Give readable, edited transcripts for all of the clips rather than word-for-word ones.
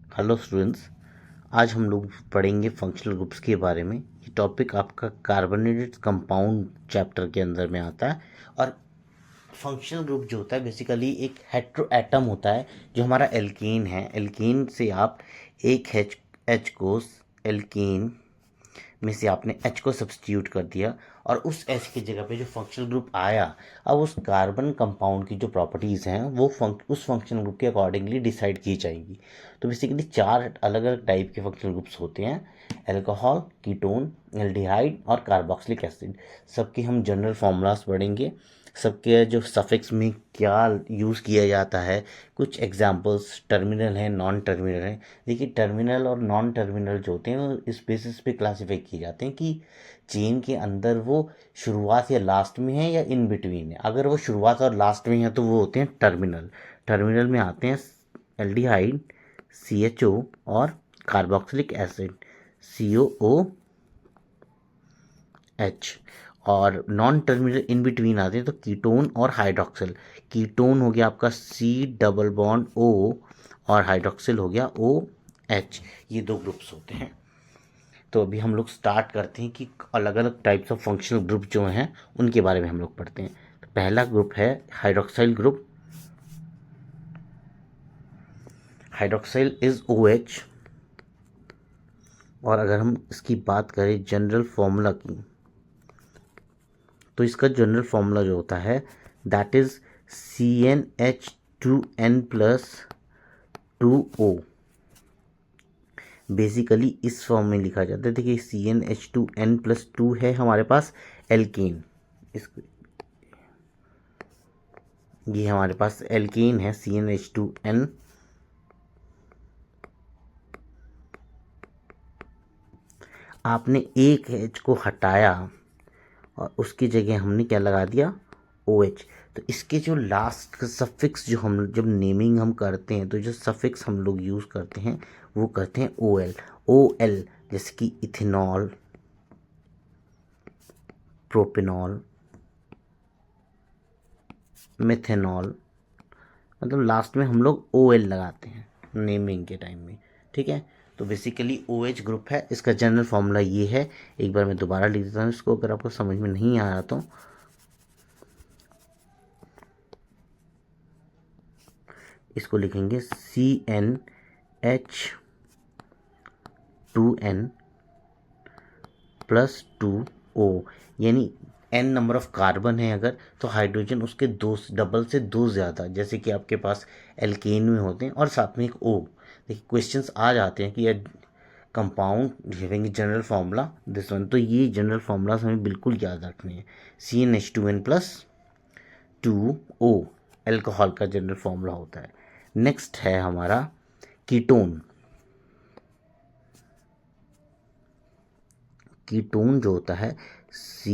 Hello students, आज हम लोग पढ़ेंगे फंक्शनल ग्रुप्स के बारे में। ये टॉपिक आपका कार्बोनेटेड कंपाउंड चैप्टर के अंदर में आता है। और फंक्शनल ग्रुप जो होता है बेसिकली एक हेट्रो एटम होता है जो हमारा एल्कीन है। एल्कीन से आप एक एच को एल्कीन में से आपने H को सब्सटीट्यूट कर दिया और उस H की जगह पे जो फंक्शनल ग्रुप आया, अब उस कार्बन कंपाउंड की जो प्रॉपर्टीज़ हैं वो उस फंक्शनल ग्रुप के अकॉर्डिंगली डिसाइड की जाएगी। तो बेसिकली 4 अलग अलग टाइप के फंक्शनल ग्रुप्स होते हैं: अल्कोहल, कीटोन, एल्डिहाइड और कार्बोक्सिलिक एसिड। सबके हम जनरल फार्मूलाज पढ़ेंगे, सबके जो सफिक्स में क्या यूज़ किया जाता है। कुछ एग्जांपल्स टर्मिनल हैं, नॉन टर्मिनल हैं। देखिए, टर्मिनल और नॉन टर्मिनल जो होते हैं वो इस बेसिस पे क्लासीफाई किए जाते हैं कि चेन के अंदर वो शुरुआत या लास्ट में है या इन बिटवीन है। अगर वो शुरुआत और लास्ट में है तो वो होते हैं टर्मिनल। टर्मिनल में आते हैं एल्डिहाइड CHO और कार्बोक्सिलिक एसिड COOH। और नॉन टर्मिनल इन बिटवीन आते हैं तो कीटोन और हाइड्रोक्सिल। कीटोन हो गया आपका C+O और हाइड्रोक्सिल हो गया OH। ये 2 ग्रुप्स होते हैं। तो अभी हम लोग स्टार्ट करते हैं कि अलग अलग टाइप्स ऑफ फंक्शनल ग्रुप जो हैं उनके बारे में हम लोग पढ़ते हैं। तो पहला ग्रुप है hydroxyl group. Hydroxyl is OH। और अगर हम इसकी बात करें जनरल फॉर्मूला की, तो इसका जनरल फॉर्मूला जो होता है दैट इज CnH2n+2O। बेसिकली इस फॉर्म में लिखा जाता है। देखिए, CnH2n+2 है हमारे पास एल्कीन। इसको ये हमारे पास एल्कीन है CnH2n। आपने एक H को हटाया और उसकी जगह हमने क्या लगा दिया, OH। तो इसके जो लास्ट सफिक्स जो हम जब नेमिंग हम करते हैं तो जो सफिक्स हम लोग यूज़ करते हैं वो करते हैं OL। जैसे कि इथेनॉल, प्रोपेनॉल, मेथेनॉल, मतलब लास्ट में हम लोग OL लगाते हैं नेमिंग के टाइम में। ठीक है, तो बेसिकली OH ग्रुप है। इसका जनरल फॉर्मूला ये है। एक बार मैं दोबारा लिख देता हूँ इसको, अगर आपको समझ में नहीं आ रहा तो। इसको लिखेंगे CnH2n+2O। यानी n नंबर ऑफ कार्बन है अगर, तो हाइड्रोजन उसके डबल से 2 ज़्यादा, जैसे कि आपके पास एल्केन में होते हैं, और साथ में एक O। देखिए, क्वेश्चंस आ जाते हैं कि compound having general formula this one. तो ये जनरल फार्मूलाज हमें बिल्कुल याद रखने हैं। CnH2n+2O अल्कोहल का जनरल फार्मूला होता है। नेक्स्ट है हमारा कीटोन। कीटोन जो होता है C,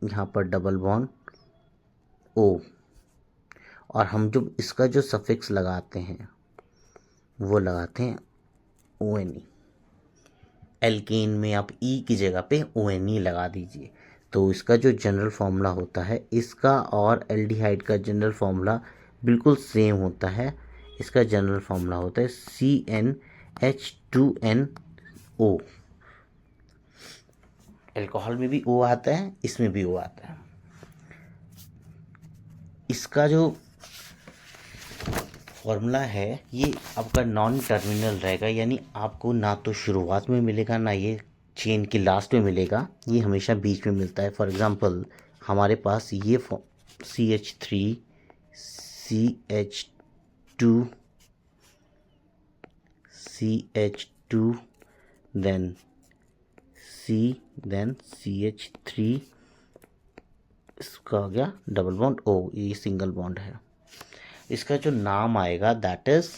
यहाँ पर डबल बॉन्ड O, और हम जब इसका जो सफिक्स लगाते हैं वो लगाते हैं ONE। एल्केन में आप E की जगह पे ONE लगा दीजिए। तो इसका जो जनरल फार्मूला होता है, इसका और एल्डिहाइड का जनरल फार्मूला बिल्कुल सेम होता है। इसका जनरल फार्मूला होता है CnH2nO। अल्कोहल में भी O आता है, इसमें भी O आता है। इसका जो फॉर्मूला है ये आपका नॉन टर्मिनल रहेगा, यानी आपको ना तो शुरुआत में मिलेगा ना ये चेन की लास्ट में मिलेगा, ये हमेशा बीच में मिलता है। फॉर एग्जांपल हमारे पास ये CH3 CH2 CH2 then then CH3, इसका हो गया डबल बॉन्ड O, ये सिंगल बॉन्ड है। इसका जो नाम आएगा दैट इज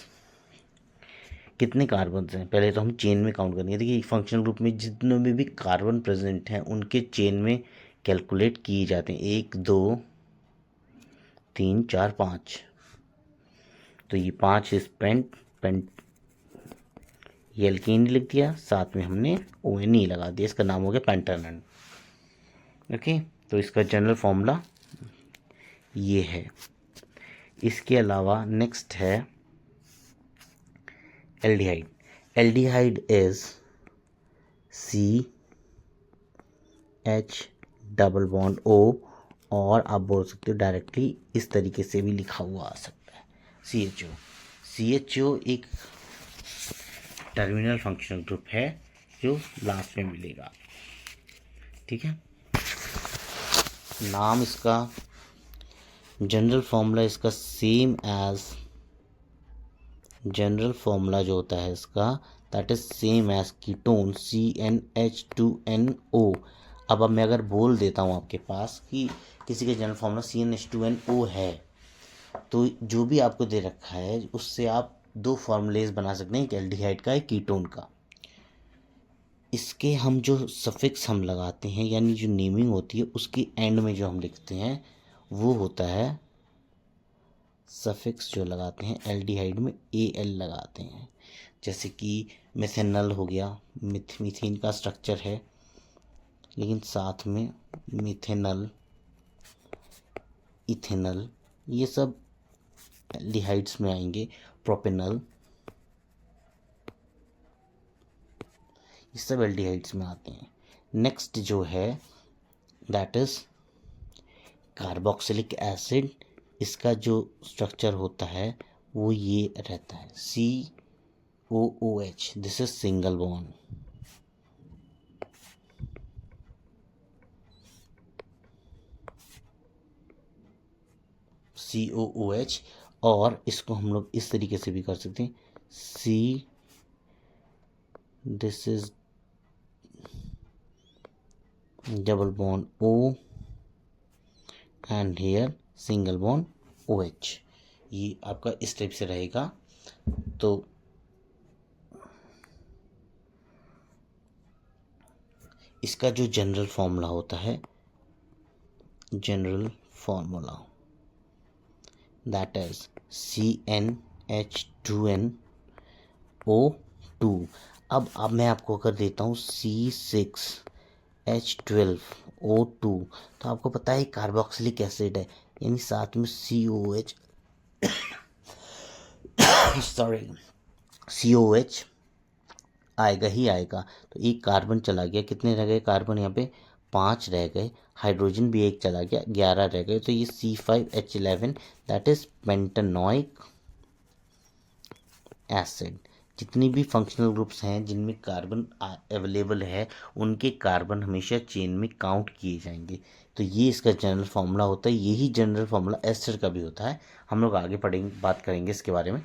कितने कार्बन हैं पहले तो हम चेन में काउंट करेंगे। देखिए, फंक्शनल ग्रुप में जितने में भी कार्बन प्रेजेंट हैं उनके चेन में कैलकुलेट किए जाते हैं। 1 2 3 4 5। तो ये 5 इस पेंट ये एल्कीन लिख दिया, साथ में हमने ONE लगा दिया, इसका नाम हो गया पेंटानन। ओके, तो इसका जनरल फॉर्मूला ये है। इसके अलावा नेक्स्ट है aldehyde, aldehyde is CH double bond O, और आप बोल सकते हो डायरेक्टली इस तरीके से भी लिखा हुआ आ सकता है CHO। CHO एक टर्मिनल फंक्शनल ग्रुप है जो लास्ट में मिलेगा, ठीक है। नाम इसका, जनरल फॉर्मूला इसका सेम एज, जनरल फॉर्मूला जो होता है इसका that is same as ketone CnH2nO। अब मैं अगर बोल देता हूँ आपके पास कि किसी का जनरल फॉर्मूला CnH2nO है, तो जो भी आपको दे रखा है उससे आप दो फॉर्मूलेज बना सकते हैं, एक एल्डिहाइड का, एक कीटोन का। इसके हम जो सफिक्स हम लगाते हैं, यानी जो नेमिंग होती है उसके एंड में जो हम लिखते हैं वो होता है सफिक्स, जो लगाते हैं एल्डिहाइड में AL लगाते हैं। जैसे कि मिथेनल हो गया, मीथेन का स्ट्रक्चर है, लेकिन साथ में मिथेनल, इथेनल, ये सब एल्डिहाइड्स में आएंगे। प्रोपेनल, ये सब एल्डिहाइड्स में आते हैं। नेक्स्ट जो है दैट इज कार्बोक्सिलिक एसिड। इसका जो स्ट्रक्चर होता है वो ये रहता है COOH, this is single bond. COOH, और इसको हम लोग इस तरीके से भी कर सकते हैं this is double bond O and here single bond OH। ये आपका इस टाइप से रहेगा। तो इसका जो जनरल फॉर्मूला होता है, general formula that is CnH2nO2। अब मैं आपको अगर देता हूँ C6H12O2, तो आपको पता है कार्बोक्सिलिक एसिड है, यानी साथ में COH सॉरी COH आएगा ही आएगा। तो एक कार्बन चला गया, कितने रह गए कार्बन यहाँ पे 5 रह गए, हाइड्रोजन भी एक चला गया, 11 रह गए। तो ये C5H11 that is pentanoic acid. जितनी भी फंक्शनल ग्रुप्स हैं जिनमें कार्बन अवेलेबल है, उनके कार्बन हमेशा चेन में काउंट किए जाएंगे। तो ये इसका जनरल फार्मूला होता है। यही जनरल फार्मूला एस्टर का भी होता है। हम लोग आगे पढ़ेंगे, बात करेंगे इसके बारे में।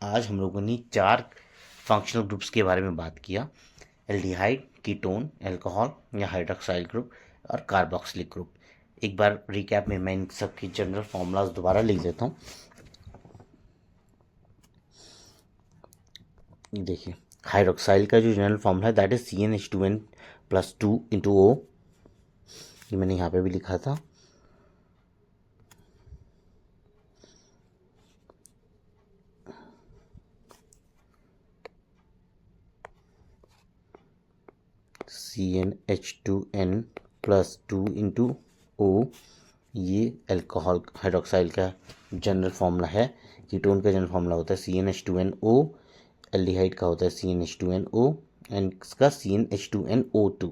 आज हम लोगों ने 4 फंक्शनल ग्रुप्स के बारे में बात किया, एल्डिहाइड, कीटोन, अल्कोहल या हाइड्रोक्साइल ग्रुप और कार्बोक्सिलिक ग्रुप। एक बार रिकैप में मैं इन सबकी जनरल फार्मूलाज दोबारा लिख देता हूँ। देखिए, हाइड्रोक्साइल का जो जनरल फॉर्मूला है दैट इज CnH2n+2 O। ये मैंने यहाँ पे भी लिखा था। CnH2n+2 ये अल्कोहल हाइड्रोक्साइल का जनरल फार्मूला है। कीटोन का जनरल फार्मूला होता है CnH2nO, एल्डिहाइड का होता है CnH2nO एंड इसका CnH2nO2।